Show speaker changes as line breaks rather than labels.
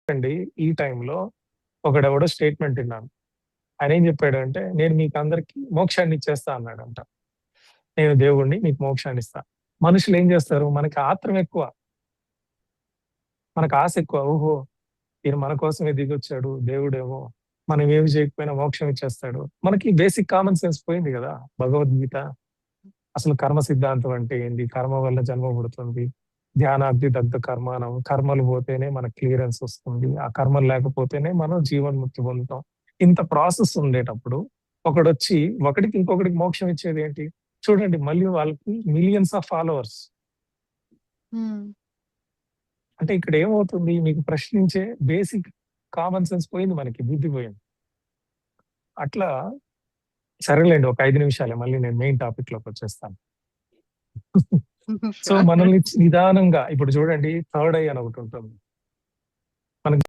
అండి ఈ టైంలో ఒకడెవడో స్టేట్మెంట్ విన్నాను. ఆయన ఏం చెప్పాడు అంటే, "నేను మీకు అందరికి మోక్షాన్ని ఇచ్చేస్తా" అన్నాడంట. "నేను దేవుడిని మీకు మోక్షాన్ని ఇస్తా." మనుషులు ఏం చేస్తారు? మనకి ఆత్రం ఎక్కువ. మనకు ఆశ ఎక్కువ. ఓహో! ఈయన మన కోసమే దిగొచ్చాడు. దేవుడేమో మనం ఏమి చేయకపోయినా మోక్షం ఇచ్చేస్తాడు. మనకి బేసిక్ కామన్ సెన్స్ పోయింది గదా! భగవద్గీత అసలు కర్మ సిద్ధాంతం అంటే ఏంది? కర్మ వల్ల జన్మ పుడుతుంది. ధ్యానాగ్ని దగ్ధ కర్మాణం. కర్మలు పోతేనే మనకు క్లియరెన్స్ వస్తుంది. ఆ కర్మలు లేకపోతేనే మనం జీవన్ముక్తి పొందుతాం. ఇంత ప్రాసెస్ ఉండేటప్పుడు ఒకడొచ్చి ఒకడికి ఇంకొకడికి మోక్షం ఇచ్చేది ఏంటి? చూడండి మళ్ళీ వాళ్ళకి మిలియన్స్ ఆఫ్ ఫాలోవర్స్.
హ్మ్.
అంటే ఇక్కడ ఏమవుతుంది? మీకు ప్రశ్నించే బేసిక్ కామన్ సెన్స్ పోయింది మనకి. బుద్ధి పోయింది. అట్లా సరేలెండి ఒక 5 నిమిషాలే మళ్ళీ నేను మెయిన్ టాపిక్‌లోకొచ్చేస్తాను. So,
sure.
మనల్ని నిదానంగా ఇప్పుడు చూడండి థర్డ్ ఐ అని ఒకటుంటుంది. మనకి